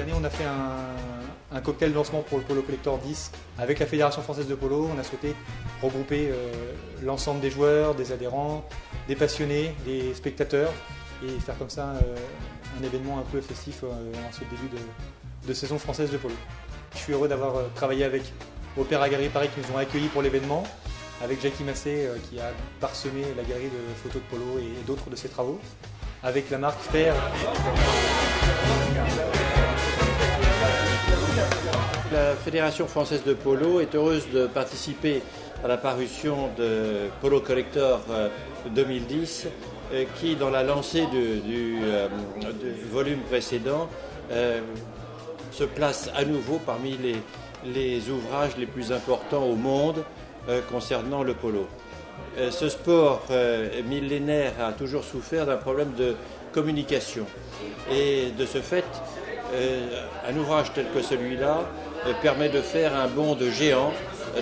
année, on a fait un cocktail lancement pour le Polo Collector 10 avec la Fédération Française de Polo. On a souhaité regrouper l'ensemble des joueurs, des adhérents, des passionnés, des spectateurs et faire comme ça un événement un peu festif en ce début de saison française de polo. Je suis heureux d'avoir travaillé avec Opéra Galerie Paris qui nous ont accueillis pour l'événement, avec Jackie Massé qui a parsemé la galerie de photos de polo et d'autres de ses travaux, avec la marque Fer. La Fédération Française de Polo est heureuse de participer à la parution de Polo Collector 2010 qui, dans la lancée du volume précédent, se place à nouveau parmi les ouvrages les plus importants au monde concernant le polo. Ce sport millénaire a toujours souffert d'un problème de communication et de ce fait, un ouvrage tel que celui-là permet de faire un bond de géant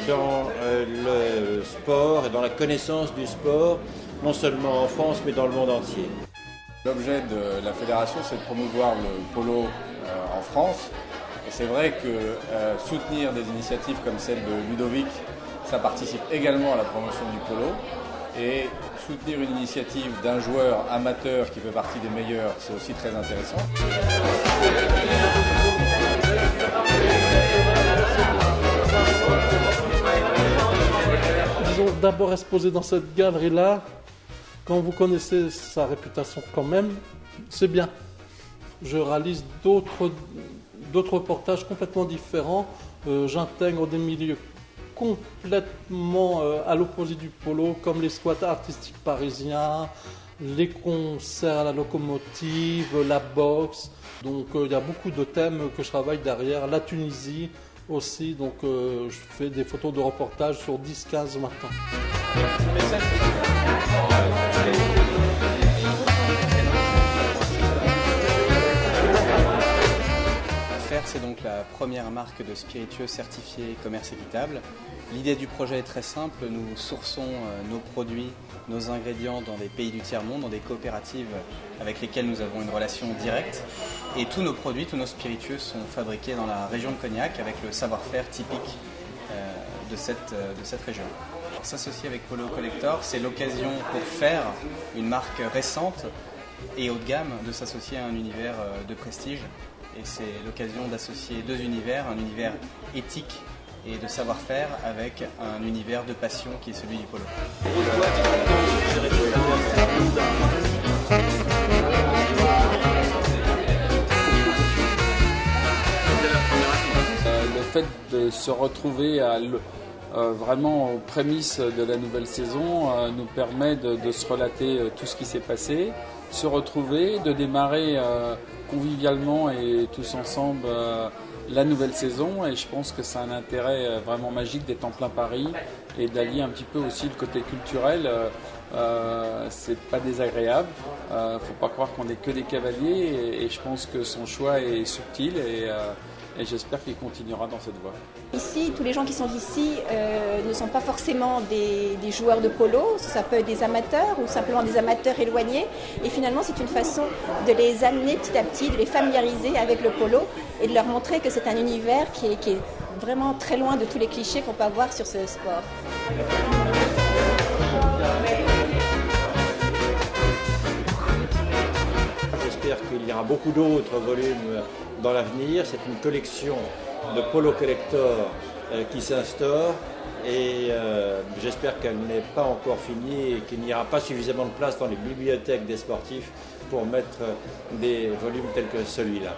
dans le sport et dans la connaissance du sport, non seulement en France mais dans le monde entier. L'objet de la fédération, c'est de promouvoir le polo en France. Et c'est vrai que soutenir des initiatives comme celle de Ludovic, ça participe également à la promotion du polo. Et soutenir une initiative d'un joueur amateur qui fait partie des meilleurs, c'est aussi très intéressant. Disons d'abord exposé dans cette galerie-là, quand vous connaissez sa réputation quand même, c'est bien. Je réalise d'autres reportages complètement différents. J'intègre des milieux complètement à l'opposé du polo, comme les squats artistiques parisiens, les concerts à la locomotive, la boxe. Donc il y a beaucoup de thèmes que je travaille derrière. La Tunisie aussi, donc je fais des photos de reportage sur 10-15 matins. Fer, c'est donc la première marque de spiritueux certifiés commerce équitable. L'idée du projet est très simple, nous sourçons nos produits, nos ingrédients dans des pays du tiers-monde, dans des coopératives avec lesquelles nous avons une relation directe. Et tous nos produits, tous nos spiritueux sont fabriqués dans la région de Cognac avec le savoir-faire typique de cette région. S'associer avec Polo Collector, c'est l'occasion pour Fer, une marque récente et haut de gamme, de s'associer à un univers de prestige. Et c'est l'occasion d'associer deux univers, un univers éthique et de savoir-faire avec un univers de passion qui est celui du polo. Le fait de se retrouver vraiment aux prémices de la nouvelle saison nous permet de se relater tout ce qui s'est passé, de se retrouver, de démarrer convivialement et tous ensemble la nouvelle saison. Et je pense que c'est un intérêt vraiment magique d'être en plein Paris et d'allier un petit peu aussi le côté culturel. C'est pas désagréable, faut pas croire qu'on n'est que des cavaliers et je pense que son choix est subtil et j'espère qu'il continuera dans cette voie. Ici, tous les gens qui sont ici ne sont pas forcément des joueurs de polo, ça peut être des amateurs ou simplement des amateurs éloignés. Et finalement, c'est une façon de les amener petit à petit, de les familiariser avec le polo et de leur montrer que c'est un univers qui est vraiment très loin de tous les clichés qu'on peut avoir sur ce sport. J'espère qu'il y aura beaucoup d'autres volumes dans l'avenir. C'est une collection de Polo Collector qui s'instaure et j'espère qu'elle n'est pas encore finie et qu'il n'y aura pas suffisamment de place dans les bibliothèques des sportifs pour mettre des volumes tels que celui-là.